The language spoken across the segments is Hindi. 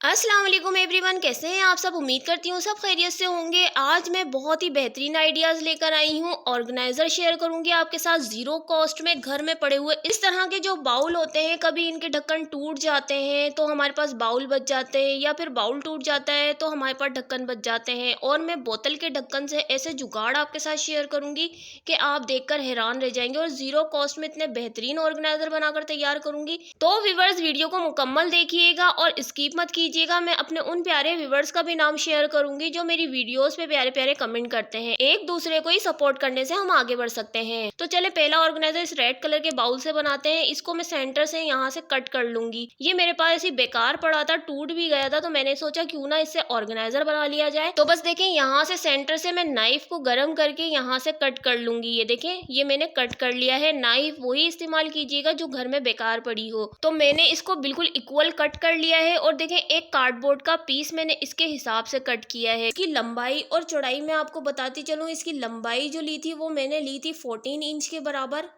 अस्सलाम वालेकुम एवरीवन, कैसे हैं आप सब। उम्मीद करती हूँ सब खैरियत से होंगे। आज मैं बहुत ही बेहतरीन आइडियाज़ लेकर आई हूँ। ऑर्गेनाइज़र शेयर करूँगी आपके साथ ज़ीरो कॉस्ट में। घर में पड़े हुए इस तरह के जो बाउल होते हैं, कभी इनके ढक्कन टूट जाते हैं तो हमारे पास बाउल बच जाते हैं, या फिर बाउल टूट जाता है तो हमारे पास ढक्कन बच जाते हैं। और मैं बोतल के ढक्कन से ऐसे जुगाड़ आपके साथ शेयर करूँगी कि आप देखकर हैरान रह जाएंगे। और ज़ीरो कॉस्ट में इतने बेहतरीन ऑर्गेनाइज़र बनाकर तैयार करूँगी। तो व्यूअर्स, वीडियो को मुकम्मल देखिएगा और स्किप मत कीजिएगा। मैं अपने उन प्यारे व्यूअर्स का भी नाम शेयर करूंगी जो मेरी वीडियोस पे प्यारे प्यारे कमेंट करते हैं। एक दूसरे को ही सपोर्ट करने से हम आगे बढ़ सकते हैं। तो चले पहला ऑर्गेनाइजर इस रेड कलर के बाउल से बनाते हैं। इसको मैं सेंटर से यहाँ से कट कर लूंगी। ये मेरे पास ऐसी बेकार पड़ा था, टूट भी गया था, तो मैंने सोचा क्यों ना इससे ऑर्गेनाइजर बना लिया जाए। तो बस देखें, यहाँ से सेंटर से मैं नाइफ को गर्म करके यहाँ से कट कर लूंगी। ये देखें, ये मैंने कट कर लिया है। नाइफ वही इस्तेमाल कीजिएगा जो घर में बेकार पड़ी हो। तो मैंने इसको बिल्कुल इक्वल कट कर लिया है। और देखें, एक कार्डबोर्ड का पीस मैंने इसके हिसाब से कट किया है। इसकी लंबाई और चौड़ाई मैं आपको बताती चलूँ। इसकी लंबाई जो ली थी वो मैंने ली थी 14 इंच के बराबर,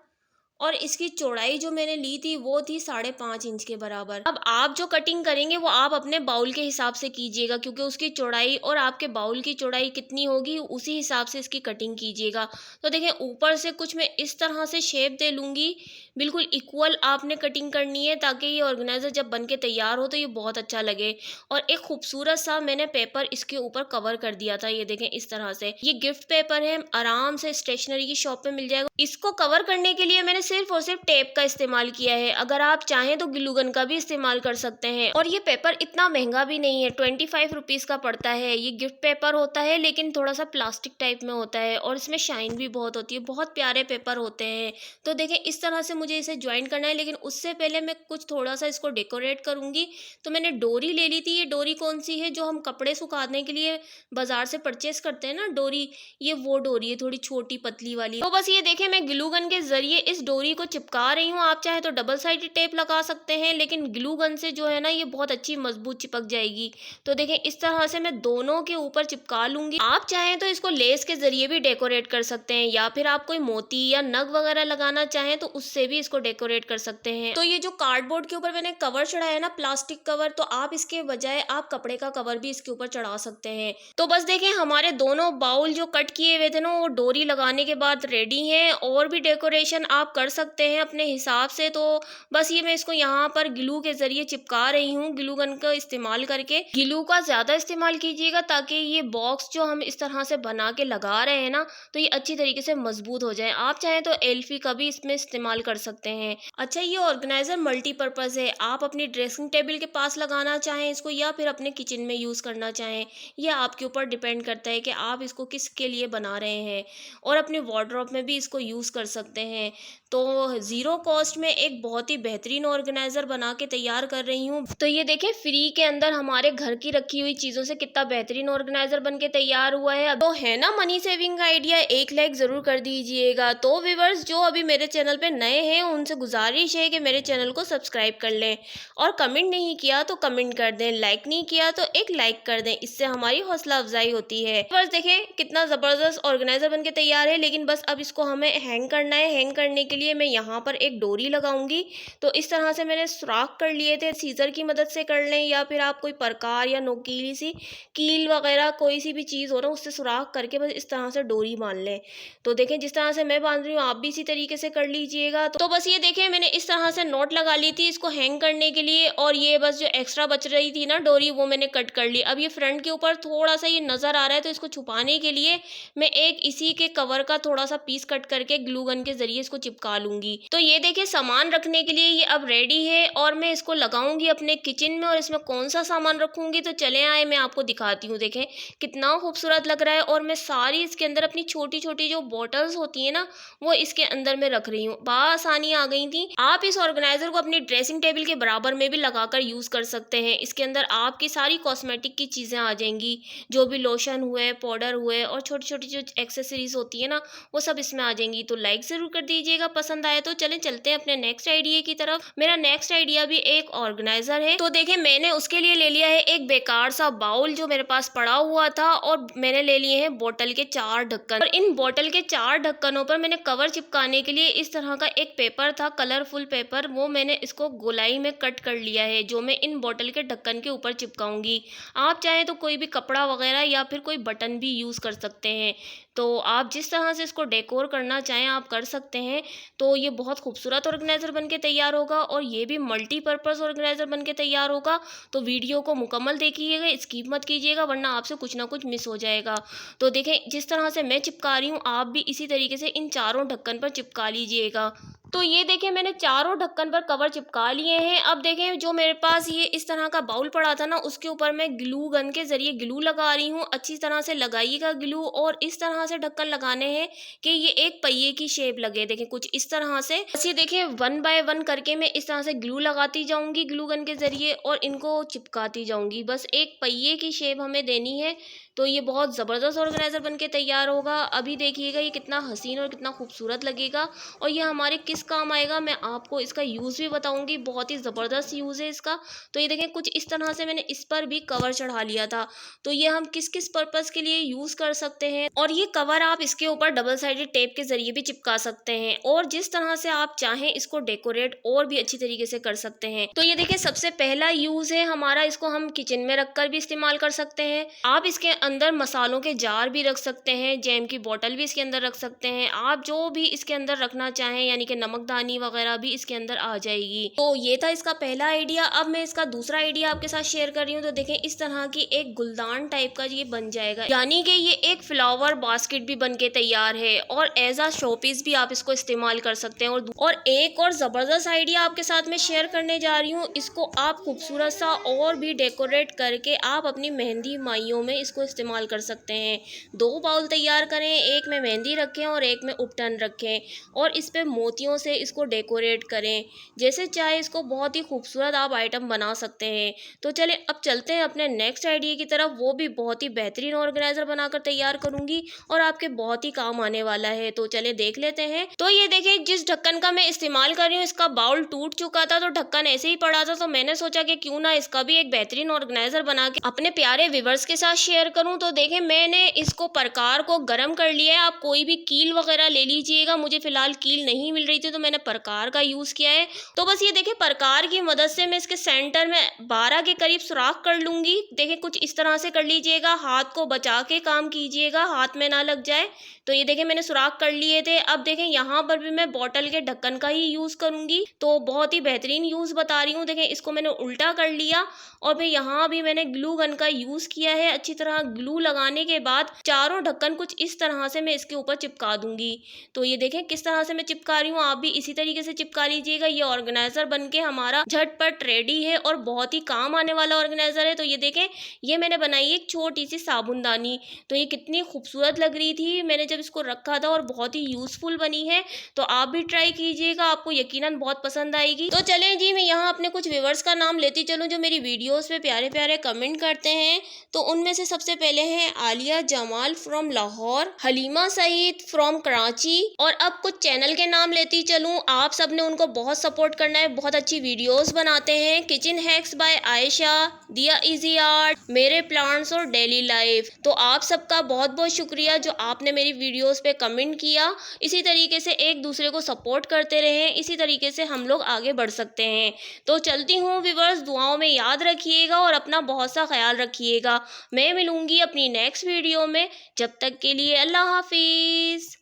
और इसकी चौड़ाई जो मैंने ली थी वो थी 5.5 इंच के बराबर। अब आप जो कटिंग करेंगे वो आप अपने बाउल के हिसाब से कीजिएगा, क्योंकि उसकी चौड़ाई और आपके बाउल की चौड़ाई कितनी होगी उसी हिसाब से इसकी कटिंग कीजिएगा। तो देखें, ऊपर से कुछ मैं इस तरह से शेप दे लूँगी। बिल्कुल इक्वल आपने कटिंग करनी है, ताकि ये ऑर्गेनाइजर जब बन के तैयार हो तो ये बहुत अच्छा लगे। और एक खूबसूरत सा मैंने पेपर इसके ऊपर कवर कर दिया था। ये देखें, इस तरह से ये गिफ्ट पेपर है, आराम से स्टेशनरी की शॉप पे मिल जाएगा। इसको कवर करने के लिए मैंने सिर्फ और सिर्फ टेप का इस्तेमाल किया है। अगर आप चाहें तो ग्लू गन का भी इस्तेमाल कर सकते हैं। और ये पेपर इतना महंगा भी नहीं है, 25 रुपीज़ का पड़ता है। ये गिफ्ट पेपर होता है, लेकिन थोड़ा सा प्लास्टिक टाइप में होता है और इसमें शाइन भी बहुत होती है। बहुत प्यारे पेपर होते हैं। तो देखें, इस तरह से मुझे इसे ज्वाइन करना है, लेकिन उससे पहले मैं कुछ थोड़ा सा इसको डेकोरेट करूंगी। तो मैंने डोरी ले ली थी। ये डोरी कौन सी है, जो हम कपड़े सुखाने के लिए बाजार से परचेस करते हैं ना डोरी, ये वो डोरी है, थोड़ी छोटी पतली वाली। तो बस ये देखें, मैं ग्लू गन के जरिए इस डोरी को चिपका रही हूँ। आप चाहे तो डबल साइडेड टेप लगा सकते हैं, लेकिन ग्लू गन से जो है ना ये बहुत अच्छी मजबूत चिपक जाएगी। तो देखें, इस तरह से मैं दोनों के ऊपर चिपका लूंगी। आप चाहें तो इसको लेस के जरिए भी डेकोरेट कर सकते हैं, या फिर आप कोई मोती या नग वगैरह लगाना चाहें तो उससे भी इसको डेकोरेट कर सकते हैं। तो ये जो कार्डबोर्ड के ऊपर मैंने कवर चढ़ाया ना, प्लास्टिक कवर, तो आप इसके बजाय आप कपड़े का कवर भी इसके ऊपर चढ़ा सकते हैं। तो बस देखें, हमारे दोनों बाउल जो कट किए हुए थे ना वो डोरी लगाने के बाद रेडी हैं। और भी डेकोरेशन आप कर सकते हैं अपने हिसाब से। तो बस ये मैं इसको यहाँ पर ग्लू के जरिए चिपका रही हूँ, ग्लू गन का इस्तेमाल करके। ग्लू का ज़्यादा इस्तेमाल कीजिएगा ताकि ये बॉक्स जो हम इस तरह से बना के लगा रहे हैं ना, तो ये अच्छी तरीके से मजबूत हो जाए। आप चाहें तो एल्फी का भी इसमें इस्तेमाल कर सकते हैं। अच्छा, ये ऑर्गेनाइजर मल्टीपर्पज़ है। आप अपनी ड्रेसिंग टेबल के पास लगाना चाहें इसको, या फिर अपने किचन में यूज़ करना चाहें, ये आपके ऊपर डिपेंड करता है कि आप इसको किसके लिए बना रहे हैं। और अपने वार्डरोब में भी इसको यूज़ कर सकते हैं। तो ज़ीरो कॉस्ट में एक बहुत ही बेहतरीन ऑर्गेनाइज़र बना के तैयार कर रही हूँ। तो ये देखें, फ्री के अंदर हमारे घर की रखी हुई चीज़ों से कितना बेहतरीन ऑर्गेनाइज़र बन के तैयार हुआ है। अब तो है ना मनी सेविंग का आइडिया, एक लाइक ज़रूर कर दीजिएगा। तो व्यूअर्स, जो अभी मेरे चैनल पे नए हैं उनसे गुजारिश है कि मेरे चैनल को सब्सक्राइब कर लें, और कमेंट नहीं किया तो कमेंट कर दें, लाइक नहीं किया तो एक लाइक कर दें। इससे हमारी हौसला अफजाई होती है। बस देखें, कितना ज़बरदस्त ऑर्गेनाइज़र बन के तैयार है। लेकिन बस अब इसको हमें हैंग करना है। हैंग करने के लिए मैं यहाँ पर एक डोरी लगाऊंगी। तो इस तरह से मैंने सुराख कर लिए थे, सीजर की मदद से कर लें, या फिर आप कोई प्रकार या नोकीली सी कील वगैरह कोई सी भी चीज़ हो ना, उससे सुराख करके बस इस तरह से डोरी बांध लें। तो देखें, जिस तरह से मैं बांध रही हूँ आप भी इसी तरीके से कर लीजिएगा। तो बस ये देखें, मैंने इस तरह से नोट लगा ली थी इसको हैंग करने के लिए। और ये बस जो एक्स्ट्रा बच रही थी ना डोरी, वो मैंने कट कर ली। अब ये फ्रंट के ऊपर थोड़ा सा ये नज़र आ रहा है, तो इसको छुपाने के लिए मैं एक इसी के कवर का थोड़ा सा पीस कट करके ग्लू गन के जरिए इसको चिपका लूंगी। तो ये देखिए, सामान रखने के लिए ये अब रेडी है। और मैं इसको लगाऊंगी अपने किचन में। और इसमें कौन सा सामान रखूंगी, तो चले आए मैं आपको दिखाती हूँ। देखें, कितना खूबसूरत लग रहा है। और मैं सारी इसके अंदर अपनी छोटी छोटी जो बॉटल्स होती है ना, वो इसके अंदर में रख रही हूँ। बआसानी आ गई थी। आप इस ऑर्गेनाइजर को अपनी ड्रेसिंग टेबल के बराबर में भी लगाकर यूज कर सकते हैं। इसके अंदर आपकी सारी कॉस्मेटिक की चीजें आ जाएंगी, जो भी लोशन हुए, पाउडर हुए, और छोटी छोटी जो एक्सेसरीज होती है ना, वो सब इसमें आ जाएंगी। तो लाइक जरूर कर दीजिएगा, पसंद आया तो चलें चलते हैं अपने नेक्स्ट आइडिया की तरफ। मेरा नेक्स्ट आइडिया भी एक ऑर्गेनाइजर है। तो देखिए मैंने उसके लिए ले लिया है एक बेकार सा बाउल जो मेरे पास पड़ा हुआ था, और मैंने ले लिए हैं बोतल के 4 ढक्कन, और इन बोतल के 4 ढक्कनों पर मैंने कवर चिपकाने के लिए इस तरह का एक पेपर था, कलरफुल पेपर, वो मैंने इसको गोलाई में कट कर लिया है, जो मैं इन बोतल के ढक्कन के ऊपर चिपकाऊंगी। आप चाहें तो कोई भी कपड़ा वगैरह या फिर कोई बटन भी यूज़ कर सकते हैं। तो आप जिस तरह से इसको डेकोर करना चाहें आप कर सकते हैं। तो ये बहुत खूबसूरत ऑर्गेनाइज़र बन के तैयार होगा, और ये भी मल्टीपर्पज़ ऑर्गेनाइज़र बन के तैयार होगा। तो वीडियो को मुकम्मल देखिएगा, स्किप मत कीजिएगा, वरना आपसे कुछ ना कुछ मिस हो जाएगा। तो देखें जिस तरह से मैं चिपका रही हूँ, आप भी इसी तरीके से इन चारों ढक्कन पर चिपका लीजिएगा। तो ये देखिए मैंने चारों ढक्कन पर कवर चिपका लिए हैं। अब देखें जो मेरे पास ये इस तरह का बाउल पड़ा था ना, उसके ऊपर मैं ग्लू गन के ज़रिए ग्लू लगा रही हूँ। अच्छी तरह से लगाइएगा ग्लू, और इस तरह से ढक्कन लगाने हैं कि ये एक पहिए की शेप लगे। देखें कुछ इस तरह से, बस ये देखिए 1 बाय 1 करके मैं इस तरह से ग्लू लगाती जाऊँगी ग्लू गन के ज़रिए, और इनको चिपकाती जाऊँगी। बस एक पहिए की शेप हमें देनी है। तो ये बहुत ज़बरदस्त ऑर्गेनाइज़र बन के तैयार होगा। अभी देखिएगा ये कितना हसीन और कितना खूबसूरत लगेगा, और ये हमारे किस काम आएगा मैं आपको इसका यूज़ भी बताऊंगी। बहुत ही ज़बरदस्त यूज़ है इसका। तो ये देखें कुछ इस तरह से मैंने इस पर भी कवर चढ़ा लिया था। तो ये हम किस किस पर्पज़ के लिए यूज़ कर सकते हैं, और ये कवर आप इसके ऊपर डबल साइडेड टेप के ज़रिए भी चिपका सकते हैं, और जिस तरह से आप चाहें इसको डेकोरेट और भी अच्छी तरीके से कर सकते हैं। तो ये देखिए सबसे पहला यूज़ है हमारा, इसको हम किचन में रख कर भी इस्तेमाल कर सकते हैं। आप इसके अंदर मसालों के जार भी रख सकते हैं, जैम की बोतल भी इसके अंदर रख सकते हैं। आप जो भी इसके अंदर रखना चाहें, यानी कि नमकदानी वगैरह भी इसके अंदर आ जाएगी। तो ये था इसका पहला आइडिया। अब मैं इसका दूसरा आइडिया आपके साथ शेयर कर रही हूँ। तो देखें इस तरह की एक गुलदान टाइप का ये बन जाएगा, यानी कि ये एक फ्लावर बास्केट भी बन के तैयार है, और एज आ शोपीस भी आप इसको इस्तेमाल कर सकते हैं। और एक और ज़बरदस्त आइडिया आपके साथ मैं शेयर करने जा रही हूँ। इसको आप खूबसूरत सा और भी डेकोरेट करके आप अपनी मेहंदी माइयों में इसको इस्तेमाल कर सकते हैं। 2 बाउल तैयार करें, एक में मेहंदी रखें और एक में उपटन रखें, और इस पे मोतियों से इसको डेकोरेट करें। जैसे चाहे इसको बहुत ही खूबसूरत आप आइटम बना सकते हैं। तो चलें अब चलते हैं अपने नेक्स्ट आइडिया की तरफ। वो भी बहुत ही बेहतरीन ऑर्गेनाइजर बनाकर तैयार करूंगी, और आपके बहुत ही काम आने वाला है। तो चले देख लेते हैं। तो ये देखिए जिस ढक्कन का मैं इस्तेमाल कर रही हूँ, इसका बाउल टूट चुका था, तो ढक्कन ऐसे ही पड़ा था। तो मैंने सोचा कि क्यों ना इसका भी एक बेहतरीन ऑर्गेनाइजर बना के अपने प्यारे व्यूअर्स के साथ शेयर करूं। तो देखें मैंने इसको प्रकार को गर्म कर लिया है। आप कोई भी कील वगैरह ले लीजिएगा। मुझे फिलहाल कील नहीं मिल रही थी, तो मैंने प्रकार का यूज़ किया है। तो बस ये देखें प्रकार की मदद से मैं इसके सेंटर में 12 के करीब सुराख कर लूँगी। देखें कुछ इस तरह से कर लीजिएगा, हाथ को बचा के काम कीजिएगा, हाथ में ना लग जाए। तो ये देखें मैंने सुराख कर लिए थे। अब देखें यहाँ पर भी मैं बॉटल के ढक्कन का ही यूज़ करूँगी। तो बहुत ही बेहतरीन यूज़ बता रही हूँ। देखें इसको मैंने उल्टा कर लिया, और फिर यहाँ भी मैंने ग्लू गन का यूज़ किया है। अच्छी तरह ग्लू लगाने के बाद चारों ढक्कन कुछ इस तरह से मैं इसके ऊपर चिपका दूंगी। तो ये देखें किस तरह से मैं चिपका रही हूँ, आप भी इसी तरीके से चिपका लीजिएगा। ये ऑर्गेनाइजर बनके हमारा झटपट रेडी है, और बहुत ही काम आने वाला ऑर्गेनाइजर है। तो ये देखें ये मैंने बनाई एक छोटी सी साबुनदानी। तो ये कितनी खूबसूरत लग रही थी मैंने जब इसको रखा था, और बहुत ही यूजफुल बनी है। तो आप भी ट्राई कीजिएगा, आपको यकीनन बहुत पसंद आएगी। तो चलें जी मैं यहाँ अपने कुछ व्यूअर्स का नाम लेती चलूँ जो मेरी वीडियोस पे प्यारे प्यारे कमेंट करते हैं। तो उनमें से सबसे पहले हैं आलिया जमाल फ्रॉम लाहौर, हलीमा सईद फ्रॉम कराची, और अब कुछ चैनल के नाम लेती चलूँ। आप सब ने उनको बहुत सपोर्ट करना है, बहुत अच्छी वीडियोस बनाते हैं। किचन हैक्स बाय आयशा, दिया इजी आर्ट, मेरे प्लांट्स और डेली लाइफ। तो आप सबका बहुत बहुत शुक्रिया जो आपने मेरी वीडियोस पे कमेंट किया। इसी तरीके से एक दूसरे को सपोर्ट करते रहें, इसी तरीके से हम लोग आगे बढ़ सकते हैं। तो चलती हूँ व्यूअर्स, दुआओं में याद रखिएगा और अपना बहुत सा ख्याल रखिएगा। मैं मिलूंगी अपनी नेक्स्ट वीडियो में। जब तक के लिए अल्लाह हाफिज़।